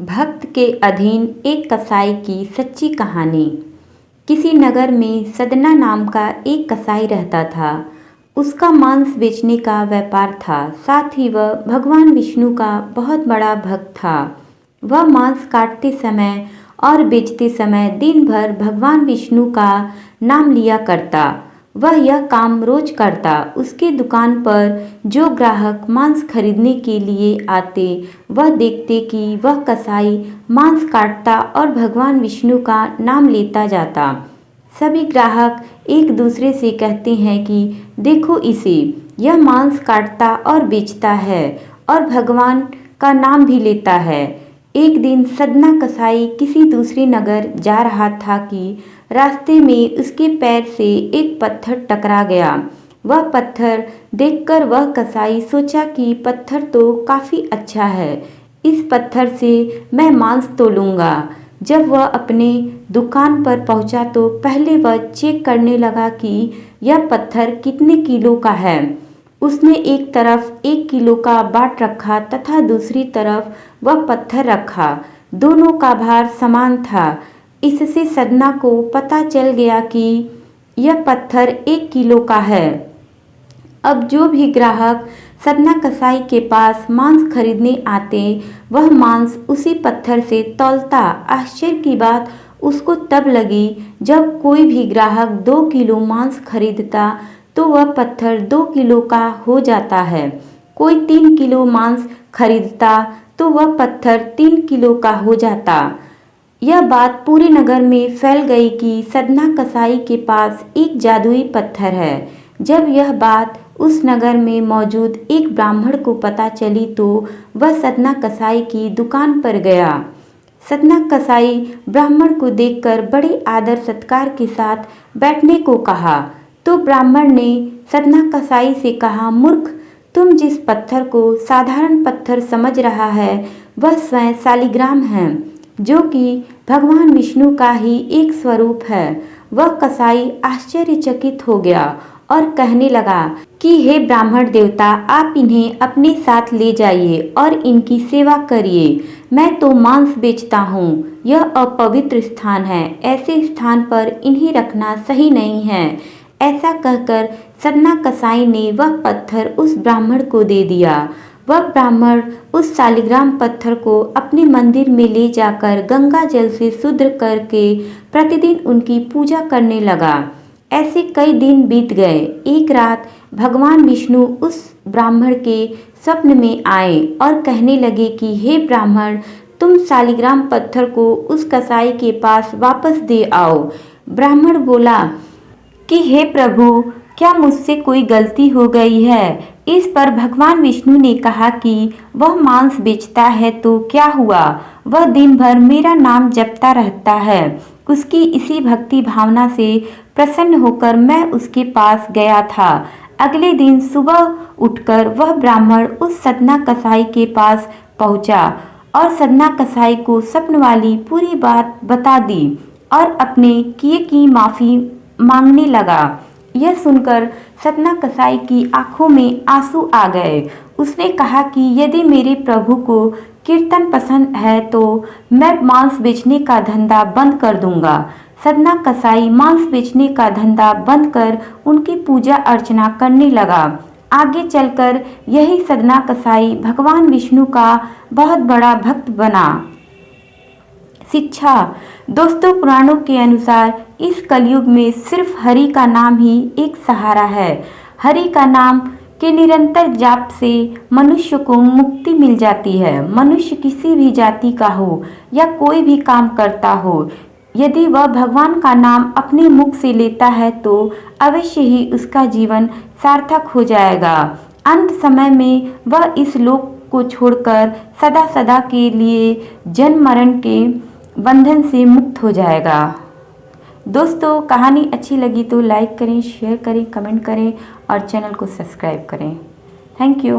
भक्त के अधीन एक कसाई की सच्ची कहानी। किसी नगर में सदना नाम का एक कसाई रहता था। उसका मांस बेचने का व्यापार था, साथ ही वह भगवान विष्णु का बहुत बड़ा भक्त था। वह मांस काटते समय और बेचते समय दिन भर भगवान विष्णु का नाम लिया करता। वह यह काम रोज करता। उसके दुकान पर जो ग्राहक मांस खरीदने के लिए आते, वह देखते कि वह कसाई मांस काटता और भगवान विष्णु का नाम लेता जाता। सभी ग्राहक एक दूसरे से कहते हैं कि देखो इसे, यह मांस काटता और बेचता है और भगवान का नाम भी लेता है। एक दिन सदना कसाई किसी दूसरे नगर जा रहा था कि रास्ते में उसके पैर से एक पत्थर टकरा गया। वह पत्थर देखकर वह कसाई सोचा कि पत्थर तो काफ़ी अच्छा है, इस पत्थर से मैं मांस तो लूँगा। जब वह अपने दुकान पर पहुंचा तो पहले वह चेक करने लगा कि यह पत्थर कितने किलो का है। उसने एक तरफ 1 किलो का बाट रखा तथा दूसरी तरफ वह पत्थर रखा। दोनों का भार समान था। इससे सदना को पता चल गया कि यह पत्थर 1 किलो का है। अब जो भी ग्राहक सदना कसाई के पास मांस खरीदने आते, वह मांस उसी पत्थर से तौलता। आश्चर्य की बात उसको तब लगी जब कोई भी ग्राहक 2 किलो मांस खरीदता तो वह पत्थर 2 किलो का हो जाता है। कोई 3 किलो मांस खरीदता तो वह पत्थर 3 किलो का हो जाता। यह बात पूरे नगर में फैल गई कि सदना कसाई के पास एक जादुई पत्थर है। जब यह बात उस नगर में मौजूद एक ब्राह्मण को पता चली तो वह सदना कसाई की दुकान पर गया। सदना कसाई ब्राह्मण को देखकर बड़े आदर सत्कार के साथ बैठने को कहा तो ब्राह्मण ने सदना कसाई से कहा, मूर्ख, तुम जिस पत्थर को साधारण पत्थर समझ रहा है वह स्वयं शालिग्राम है, जो कि भगवान विष्णु का ही एक स्वरूप है। वह कसाई आश्चर्यचकित हो गया और कहने लगा कि हे ब्राह्मण देवता, आप इन्हें अपने साथ ले जाइए और इनकी सेवा करिए। मैं तो मांस बेचता हूँ, यह अपवित्र स्थान है, ऐसे स्थान पर इन्हें रखना सही नहीं है। ऐसा कहकर सदना कसाई ने वह पत्थर उस ब्राह्मण को दे दिया। वह ब्राह्मण उस शालिग्राम पत्थर को अपने मंदिर में ले जाकर गंगा जल से शुद्ध करके प्रतिदिन उनकी पूजा करने लगा। ऐसे कई दिन बीत गए। एक रात भगवान विष्णु उस ब्राह्मण के स्वप्न में आए और कहने लगे कि हे ब्राह्मण, तुम शालिग्राम पत्थर को उस कसाई के पास वापस दे आओ। ब्राह्मण बोला कि हे प्रभु, क्या मुझसे कोई गलती हो गई है? इस पर भगवान विष्णु ने कहा कि वह मांस बेचता है तो क्या हुआ, वह दिन भर मेरा नाम जपता रहता है। उसकी इसी भक्ति भावना से प्रसन्न होकर मैं उसके पास गया था। अगले दिन सुबह उठकर वह ब्राह्मण उस सदना कसाई के पास पहुंचा और सदना कसाई को स्वप्न वाली पूरी बात बता दी और अपने किए की माफ़ी मांगने लगा। यह सुनकर सदना कसाई की आंखों में आंसू आ गए। उसने कहा कि यदि मेरे प्रभु को कीर्तन पसंद है तो मैं मांस बेचने का धंधा बंद कर दूंगा। सदना कसाई मांस बेचने का धंधा बंद कर उनकी पूजा अर्चना करने लगा। आगे चलकर यही सदना कसाई भगवान विष्णु का बहुत बड़ा भक्त बना। शिक्षा। दोस्तों, पुराणों के अनुसार इस कलयुग में सिर्फ हरि का नाम ही एक सहारा है। हरि का नाम के निरंतर जाप से मनुष्य को मुक्ति मिल जाती है। मनुष्य किसी भी जाति का हो या कोई भी काम करता हो, यदि वह भगवान का नाम अपने मुख से लेता है तो अवश्य ही उसका जीवन सार्थक हो जाएगा। अंत समय में वह इस लोक को छोड़कर सदा सदा के लिए जन्म मरण के बंधन से मुक्त हो जाएगा। दोस्तों, कहानी अच्छी लगी तो लाइक करें, शेयर करें, कमेंट करें और चैनल को सब्सक्राइब करें। Thank you.